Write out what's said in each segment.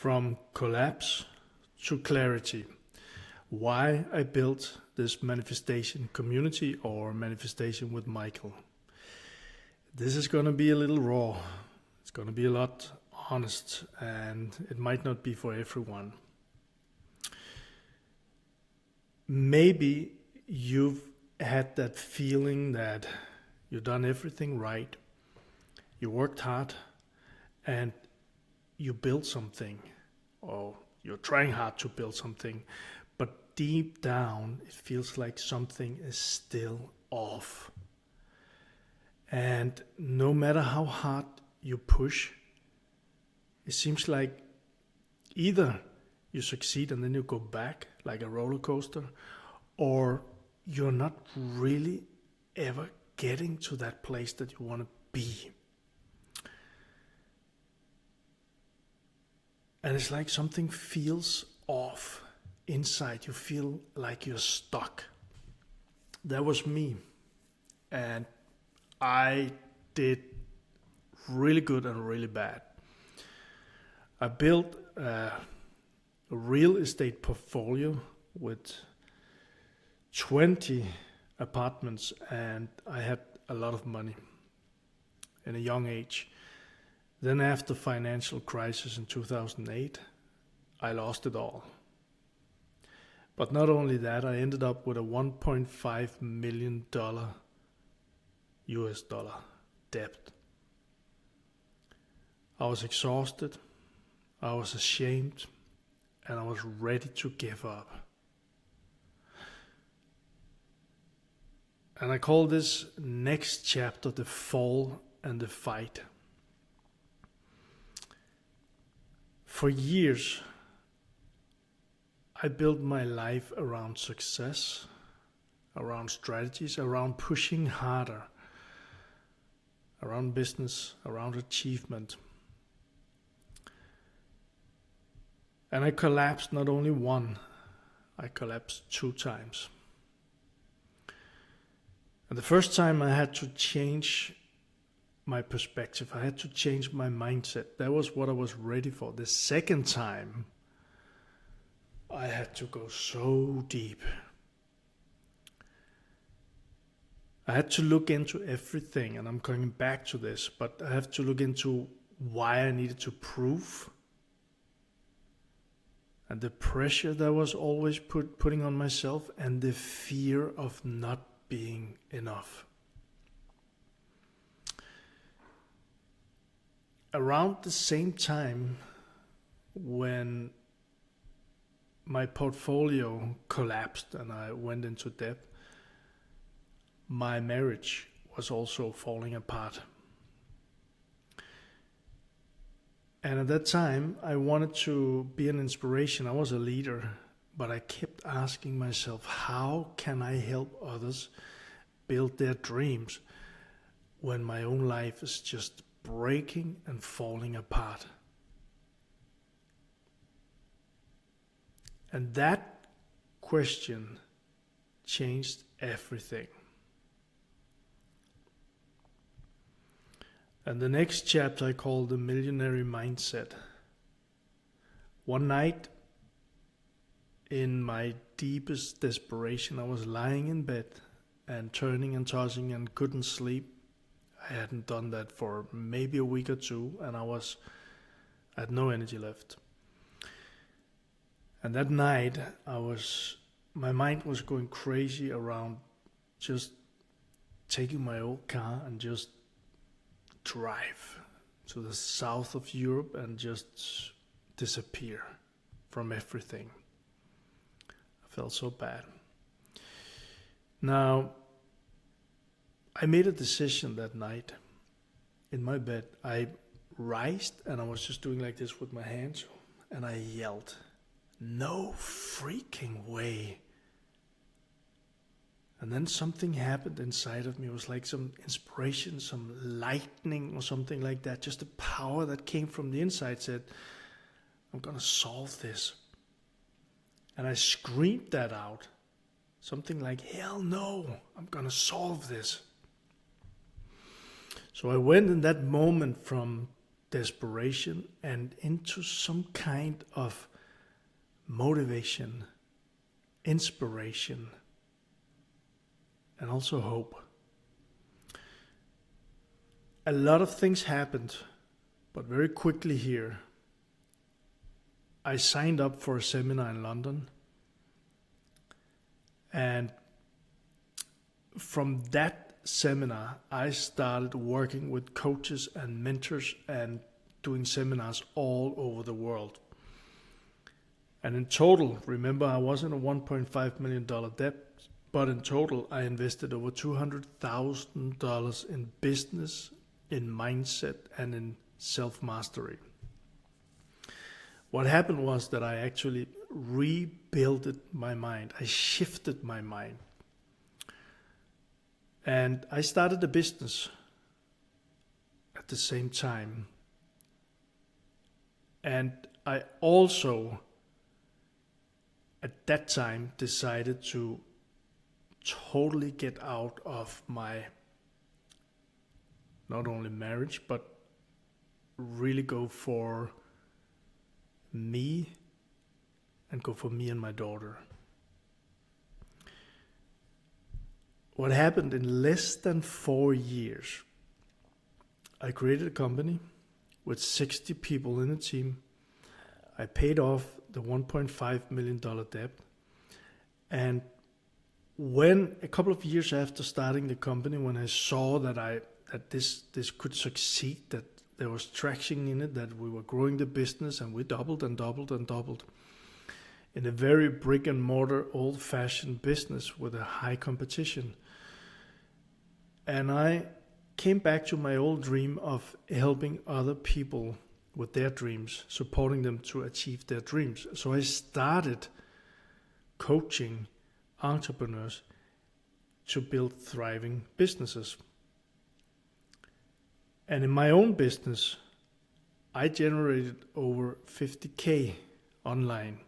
From collapse to clarity. Why I built this manifestation community or manifestation with Michael. This is going to be a little raw. It's going to be a lot honest, and it might not be for everyone. Maybe you've had that feeling that you've done everything right, you worked hard, and you built something, or you're trying hard to build something, but deep down it feels like something is still off. And no matter how hard you push, it seems like either you succeed and then you go back like a roller coaster, or you're not really ever getting to that place that you want to be. And it's like something feels off inside. You feel like you're stuck. That was me. And I did really good and really bad. I built a real estate portfolio with 20 apartments, and I had a lot of money in a young age. Then after financial crisis in 2008, I lost it all. But not only that, I ended up with a $1.5 million US dollar debt. I was exhausted, I was ashamed, and I was ready to give up. And I call this next chapter the fall and the fight. For years, I built my life around success, around strategies, around pushing harder, around business, around achievement. And I collapsed not only one, I collapsed 2 times. And the first time I had to change my perspective. I had to change my mindset. That was what I was ready for. The second time, I had to go so deep. I had to look into everything, and I'm coming back to this, but I have to look into why I needed to prove, and the pressure that was always putting on myself, and the fear of not being enough. Around the same time when my portfolio collapsed and I went into debt, my marriage was also falling apart. And at that time, I wanted to be an inspiration. I was a leader, but I kept asking myself, how can I help others build their dreams when my own life is just breaking and falling apart? And that question changed everything. And the next chapter I call the millionaire mindset. One night, in my deepest desperation, I was lying in bed and turning and tossing and couldn't sleep. I hadn't done that for maybe a week or two, and I had no energy left. And that night, my mind was going crazy around just taking my old car and just drive to the south of Europe and just disappear from everything. I felt so bad. Now, I made a decision that night in my bed. I rised and I was just doing like this with my hands, and I yelled, "No freaking way." And then something happened inside of me. It was like some inspiration, some lightning or something like that. Just a power that came from the inside said, I'm going to solve this. And I screamed that out. Something like, hell no, I'm going to solve this. So I went in that moment from desperation and into some kind of motivation, inspiration, and also hope. A lot of things happened, but very quickly here, I signed up for a seminar in London, and from that seminar, I started working with coaches and mentors and doing seminars all over the world. And in total, remember, I was in a $1.5 million debt, but in total, I invested over $200,000 in business, in mindset, and in self-mastery. What happened was that I actually rebuilt my mind. I shifted my mind. And I started a business at the same time. And I also, at that time, decided to totally get out of my, not only marriage, but really go for me and go for me and my daughter. What happened in less than 4 years, I created a company with 60 people in the team. I paid off the $1.5 million debt. And when a couple of years after starting the company, when I saw that this could succeed, that there was traction in it, that we were growing the business, and we doubled and doubled and doubled in a very brick and mortar, old-fashioned business with a high competition. And I came back to my old dream of helping other people with their dreams, supporting them to achieve their dreams. So I started coaching entrepreneurs to build thriving businesses. And in my own business, I generated over 50K online.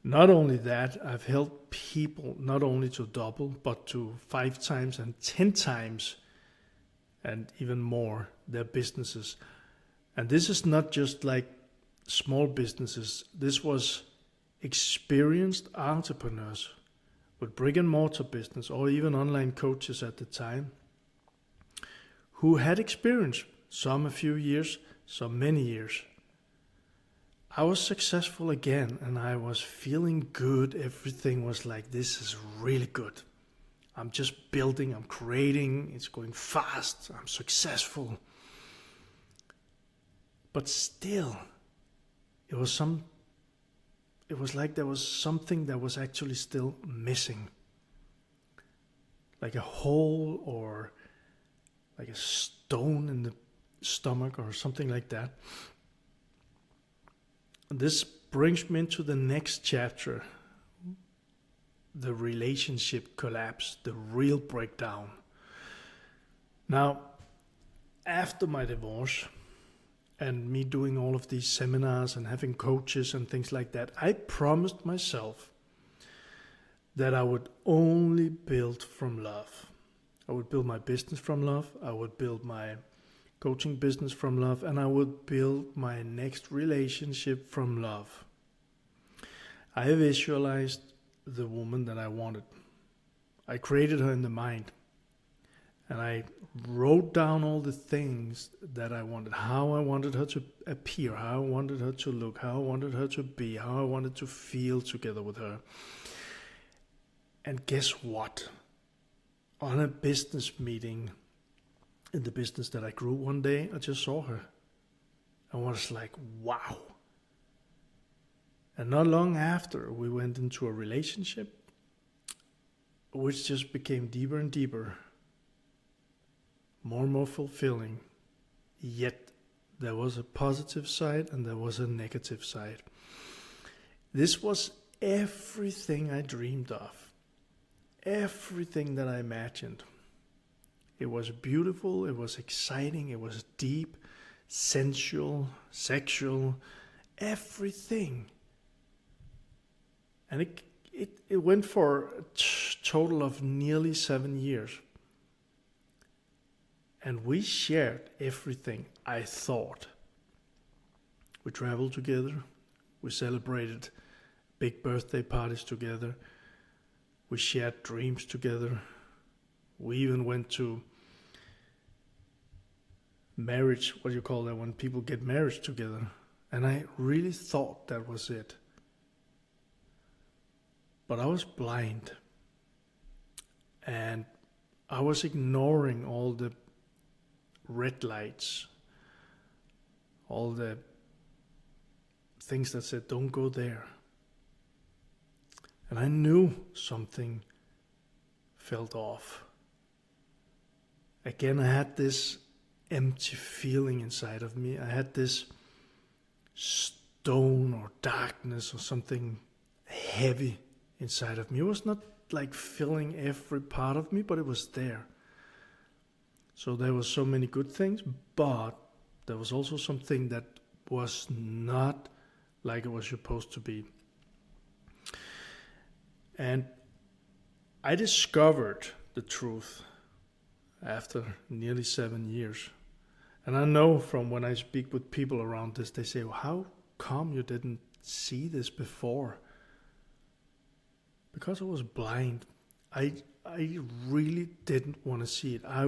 Not only that, I've helped people not only to double, but to 5 times and 10 times and even more their businesses. And this is not just like small businesses. This was experienced entrepreneurs with brick and mortar business or even online coaches at the time who had experience, some a few years, some many years. I was successful again and I was feeling good. Everything was like, this is really good. I'm just building, I'm creating, it's going fast, I'm successful. But still, it was like there was something that was actually still missing. Like a hole or like a stone in the stomach or something like that. This brings me into the next chapter, the relationship collapse, the real breakdown. Now, after my divorce and me doing all of these seminars and having coaches and things like that, I promised myself that I would only build from love. I would build my business from love. I would build my coaching business from love, and I would build my next relationship from love. I visualized the woman that I wanted. I created her in the mind, and I wrote down all the things that I wanted, how I wanted her to appear, how I wanted her to look, how I wanted her to be, how I wanted to feel together with her. And guess what? On a business meeting, in the business that I grew one day, I just saw her. I was like, wow. And not long after, we went into a relationship, which just became deeper and deeper, more and more fulfilling. Yet there was a positive side and there was a negative side. This was everything I dreamed of, everything that I imagined. It was beautiful, it was exciting, it was deep, sensual, sexual, everything. And it went for a total of nearly 7 years. And we shared everything, I thought. We traveled together. We celebrated big birthday parties together. We shared dreams together. We even went to marriage, what do you call that, when people get married together. And I really thought that was it. But I was blind. And I was ignoring all the red lights, all the things that said, don't go there. And I knew something felt off. Again, I had this empty feeling inside of me. I had this stone or darkness or something heavy inside of me. It was not like filling every part of me, but it was there. So there was so many good things, but there was also something that was not like it was supposed to be. And I discovered the truth after nearly 7 years. And I know from when I speak with people around this, they say, well, how come you didn't see this before? Because I was blind. I really didn't want to see it. I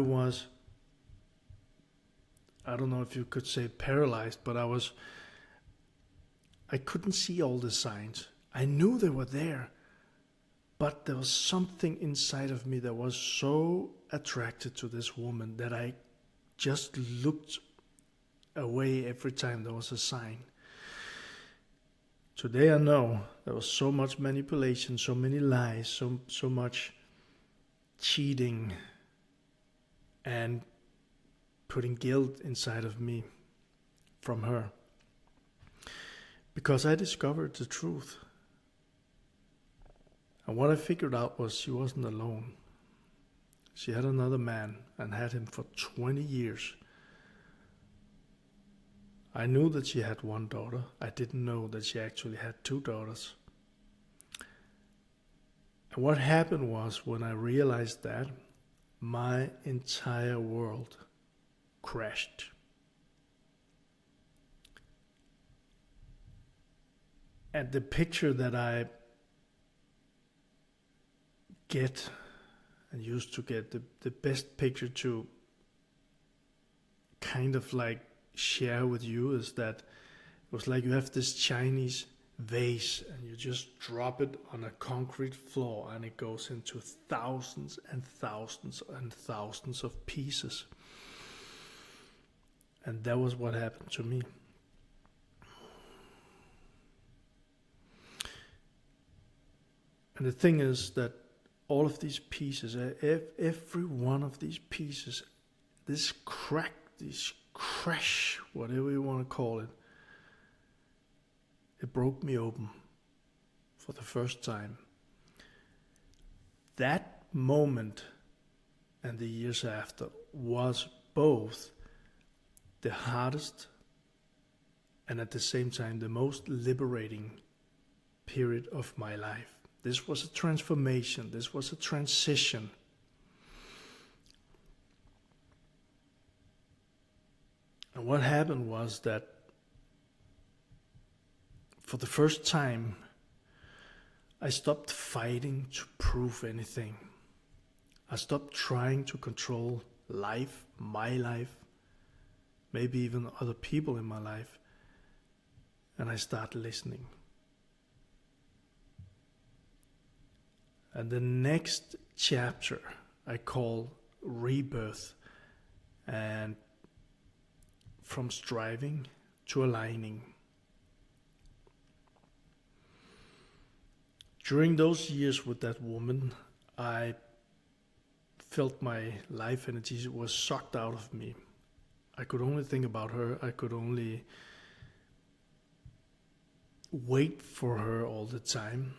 don't know if you could say paralyzed, but I couldn't see all the signs. I knew they were there, but there was something inside of me that was so attracted to this woman that I just looked away every time there was a sign. Today I know there was so much manipulation, so many lies, so much cheating and putting guilt inside of me from her. Because I discovered the truth. And what I figured out was she wasn't alone. She had another man and had him for 20 years. I knew that she had one daughter. I didn't know that she actually had 2 daughters. And what happened was, when I realized that, my entire world crashed. And the picture that I get and used to get, the best picture to kind of like share with you is that it was like you have this Chinese vase and you just drop it on a concrete floor and it goes into thousands and thousands and thousands of pieces. And that was what happened to me. And the thing is that all of these pieces, every one of these pieces, this crack, this crash, whatever you want to call it, it broke me open for the first time. That moment and the years after was both the hardest and at the same time the most liberating period of my life. This was a transformation. This was a transition. And what happened was that for the first time, I stopped fighting to prove anything. I stopped trying to control life, my life, maybe even other people in my life. And I started listening. And the next chapter I call rebirth, and from striving to aligning. During those years with that woman, I felt my life energy was sucked out of me. I could only think about her. I could only wait for her all the time.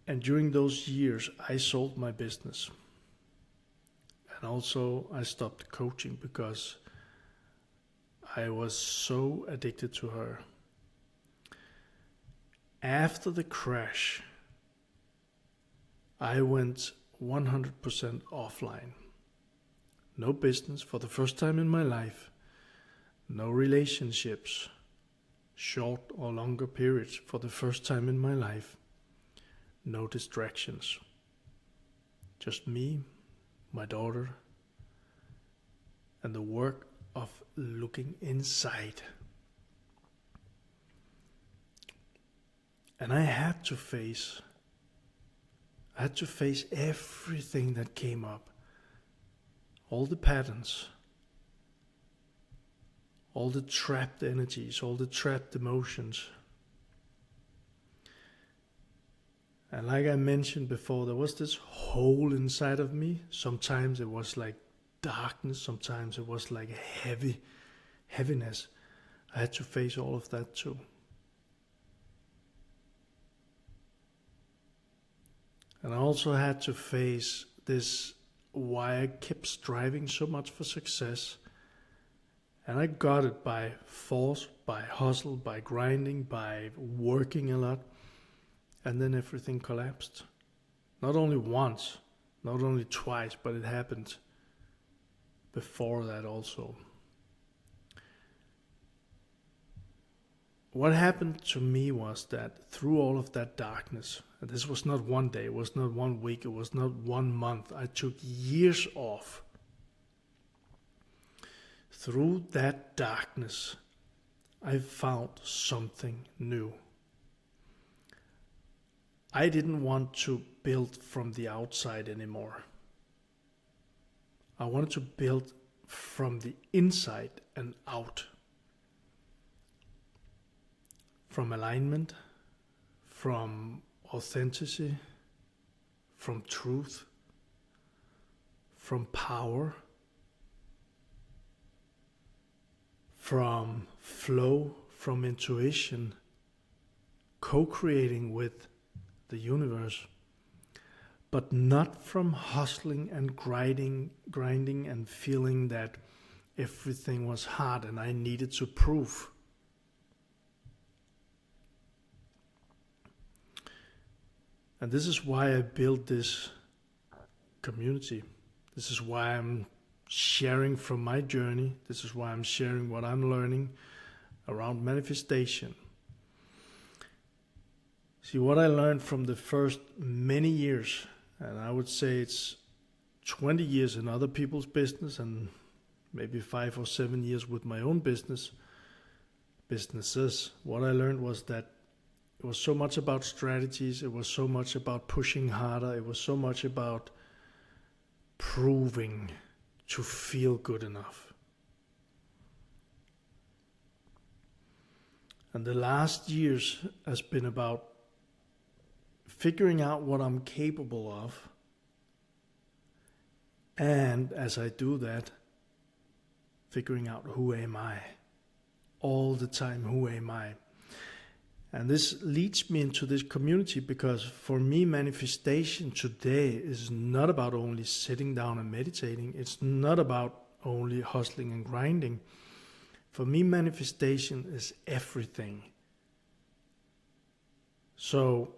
And during those years, I sold my business. And also I stopped coaching because I was so addicted to her. After the crash, I went 100% offline. No business for the first time in my life. No relationships, short or longer periods for the first time in my life. No distractions. Just me, my daughter, and the work of looking inside. And I had to face everything that came up. All the patterns, all the trapped energies, all the trapped emotions. And like I mentioned before, there was this hole inside of me. Sometimes it was like darkness, sometimes it was like a heaviness. I had to face all of that too. And I also had to face this, why I kept striving so much for success. And I got it by force, by hustle, by grinding, by working a lot. And then everything collapsed. Not only once, not only twice, but it happened before that also. What happened to me was that through all of that darkness, and this was not one day, it was not 1 week, it was not 1 month, I took years off. Through that darkness, I found something new. I didn't want to build from the outside anymore. I wanted to build from the inside and out. From alignment, from authenticity, from truth, from power, from flow, from intuition, co-creating with the universe, but not from hustling and grinding and feeling that everything was hard and I needed to prove. And this is why I built this community. This is why I'm sharing from my journey. This is why I'm sharing what I'm learning around manifestation. See, what I learned from the first many years, and I would say it's 20 years in other people's business and maybe 5 or 7 years with my own businesses. What I learned was that it was so much about strategies, it was so much about pushing harder, it was so much about proving to feel good enough. And the last years has been about figuring out what I'm capable of, and as I do that, figuring out who am I. All the time, who am I? And this leads me into this community because for me, manifestation today is not about only sitting down and meditating. It's not about only hustling and grinding. For me, manifestation is everything. So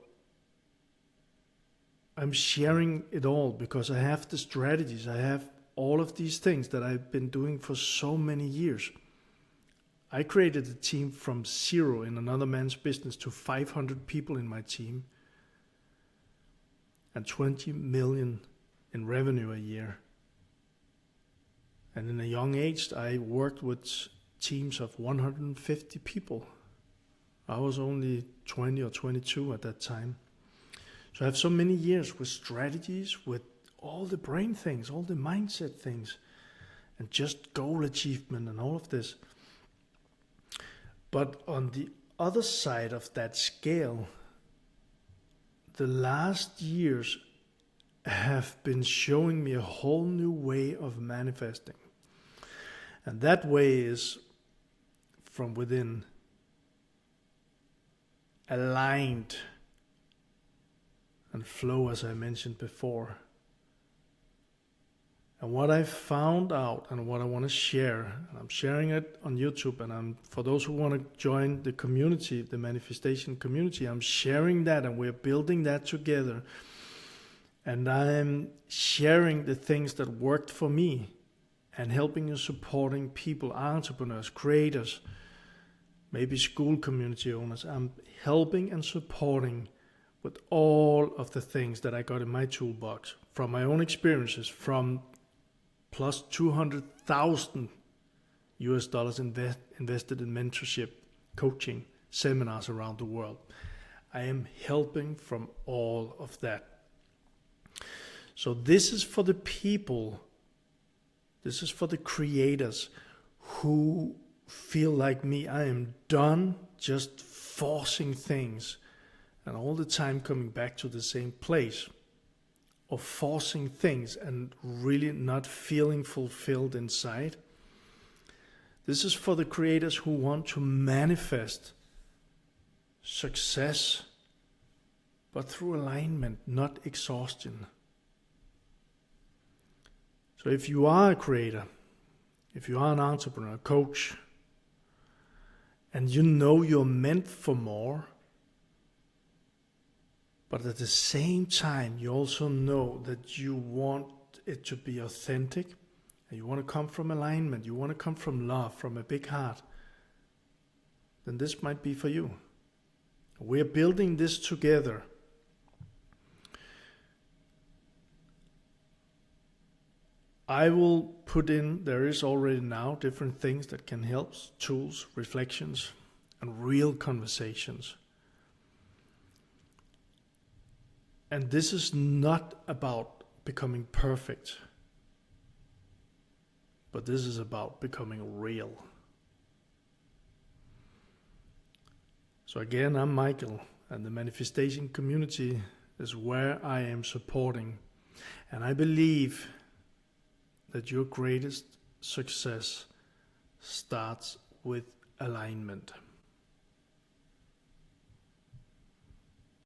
I'm sharing it all because I have the strategies. I have all of these things that I've been doing for so many years. I created a team from 0 in another man's business to 500 people in my team and 20 million in revenue a year. And in a young age, I worked with teams of 150 people. I was only 20 or 22 at that time. So I have so many years with strategies, with all the brain things, all the mindset things, and just goal achievement and all of this. But on the other side of that scale, the last years have been showing me a whole new way of manifesting. And that way is from within, aligned and flow, as I mentioned before. And what I found out and what I want to share, and I'm sharing it on YouTube, and for those who want to join the community, the manifestation community, I'm sharing that and we're building that together. And I'm sharing the things that worked for me and helping and supporting people, entrepreneurs, creators, maybe school community owners. I'm helping and supporting with all of the things that I got in my toolbox from my own experiences, from plus 200,000 US dollars invested in mentorship, coaching, seminars around the world. I am helping from all of that. So this is for the people, this is for the creators who feel like me. I am done just forcing things and all the time coming back to the same place, or forcing things and really not feeling fulfilled inside. This is for the creators who want to manifest success, but through alignment, not exhaustion. So if you are a creator, if you are an entrepreneur, coach, and you know you're meant for more, but at the same time you also know that you want it to be authentic, and you want to come from alignment, you want to come from love, from a big heart, then this might be for you. We're building this together. I will put in, there is already now different things that can help, tools, reflections, and real conversations. And this is not about becoming perfect, but this is about becoming real. So again, I'm Michael, and the manifestation community is where I am supporting. And I believe that your greatest success starts with alignment.